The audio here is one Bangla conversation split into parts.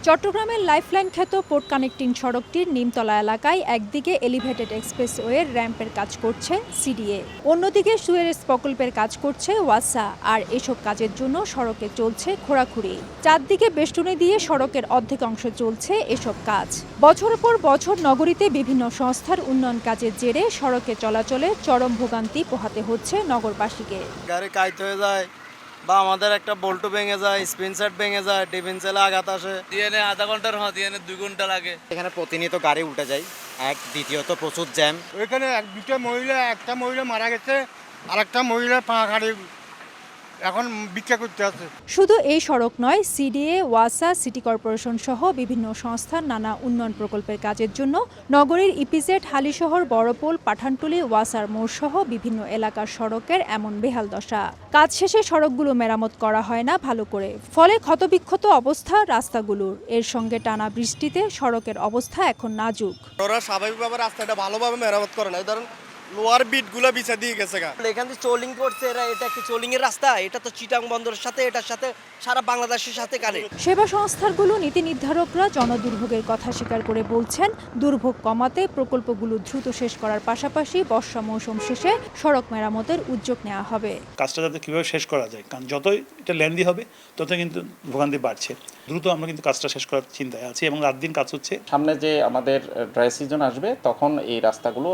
চট্টগ্রামের লাইফলাইন খ্যাত পোর্ট কানেক্টিং সড়কটির নিমতলা এলাকায় একদিকে এলিভেটেড এক্সপ্রেসওয়ের র্যাম্পের কাজ করছে সিডিএ, অন্যদিকে সুয়েরেজ প্রকল্পের কাজ করছে ওয়াসা। আর এসব কাজের জন্য সড়কে চলছে খোঁড়াখুঁড়ি। চারদিকে বেষ্টনী দিয়ে সড়কের অর্ধেক অংশ চলছে এসব কাজ। বছরের পর বছর নগরীতে বিভিন্ন সংস্থার উন্নয়ন কাজের জেরে সড়কে চলাচলে চরম ভোগান্তি পোহাতে হচ্ছে নগরবাসীকে। গাড়ি কাইতে হয়ে যায় বা আমাদের একটা বল্টু ভেঙে যায়, স্পিন সেট ভেঙে যায়, টিফিন সেলে আঘাত আসে। দিনে আধা ঘন্টার দিনে 2 ঘন্টা লাগে। এখানে প্রতিনিয়ত গাড়ি উল্টে যায়। দ্বিতীয়ত প্রচুর জ্যাম। ওইখানে একটা মহিলা মারা গেছে, আর একটা মহিলা পাখাড়ি এখন ভিক্ষা করতে আছে। শুধু এই সড়ক নয়, সিডিএ, ওয়াসা, সিটি কর্পোরেশন সহ বিভিন্ন সংস্থার নানা উন্নয়ন প্রকল্পের কাজের জন্য নগরীর ইপিজেড, হালিশহর, বড়পোল, পাঠানটুলি, ওয়াসার মোড় সহ বিভিন্ন এলাকার সড়কের এমন বেহাল দশা। কাজ শেষে সড়কগুলো মেরামত করা হয় না ভালো করে, ফলে ক্ষতবিক্ষত অবস্থা রাস্তাগুলোর। এর সঙ্গে টানা বৃষ্টিতে সড়কের অবস্থা এখন নাজুক। ওরা স্বাভাবিকভাবে রাস্তাটা ভালোভাবে মেরামত করে না, ধরেন লোয়ার বিটগুলো বিছা দিয়ে গেছে। এখান থেকে চোলিং করছে এরা, এটা কি চোলিং এর রাস্তা? এটা তো চিটাং বন্দরের সাথে, এটার সাথে সারা বাংলাদেশের সাথে কানেক্ট। সেবা সংস্থাগুলো, নীতি নির্ধারকরা জনদুর্ভোগের কথা স্বীকার করে বলছেন, দুর্ভোগ কমাতে প্রকল্পগুলো দ্রুত শেষ করার পাশাপাশি বর্ষা মৌসুম শেষে সড়ক মেরামতের উদ্যোগ নেওয়া হবে। কাজটা যাতে কীভাবে শেষ করা যায়, কারণ যতই এটা লেন্দি হবে ততই কিন্তু ভোগান্তি বাড়ছে। দ্রুত আমরা কিন্তু কাজটা শেষ করার চিন্তায় আছি এবং রাত দিন কাজ হচ্ছে। সামনে যে আমাদের ড্রাই সিজন আসবে, তখন এই রাস্তাগুলো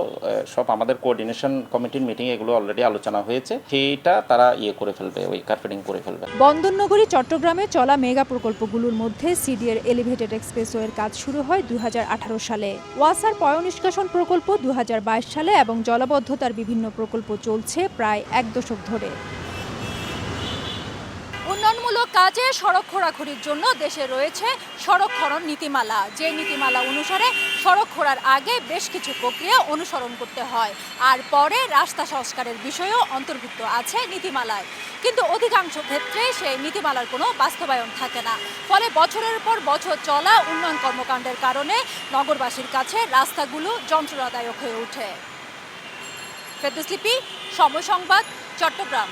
সব আমাদের কোঅর্ডিনেশন কমিটির মিটিং এগুলো অলরেডি আলোচনা হয়েছে, সেইটা তারা করে ফেলবে, ওই কার্পেটিং করে ফেলবে। বন্দরনগরী চট্টগ্রামে চলা মেগা প্রকল্পগুলোর মধ্যে সিডিএর এলিভেটেড এক্সপ্রেসওয়ের কাজ শুরু হয় 2018 সালে, ওয়াসার পয়ঃনিষ্কাশন প্রকল্প 2022 সালে এবং জলাবদ্ধতার বিভিন্ন প্রকল্প চলছে প্রায় 1 দশক ধরে। উন্নয়নমূলক কাজে সড়ক খোঁড়াখুঁড়ির জন্য দেশে রয়েছে সড়ক খনন নীতিমালা, যে নীতিমালা অনুসারে সড়ক খোঁড়ার আগে বেশ কিছু প্রক্রিয়া অনুসরণ করতে হয়, আর পরে রাস্তা সংস্কারের বিষয়ও অন্তর্ভুক্ত আছে নীতিমালায়। কিন্তু অধিকাংশ ক্ষেত্রে সেই নীতিমালার কোনো বাস্তবায়ন থাকে না, ফলে বছরের পর বছর চলা উন্নয়ন কর্মকাণ্ডের কারণে নগরবাসীর কাছে রাস্তাগুলো যন্ত্রণাদায়ক হয়ে ওঠে। ফেরদৌস লিপি, সময় সংবাদ, চট্টগ্রাম।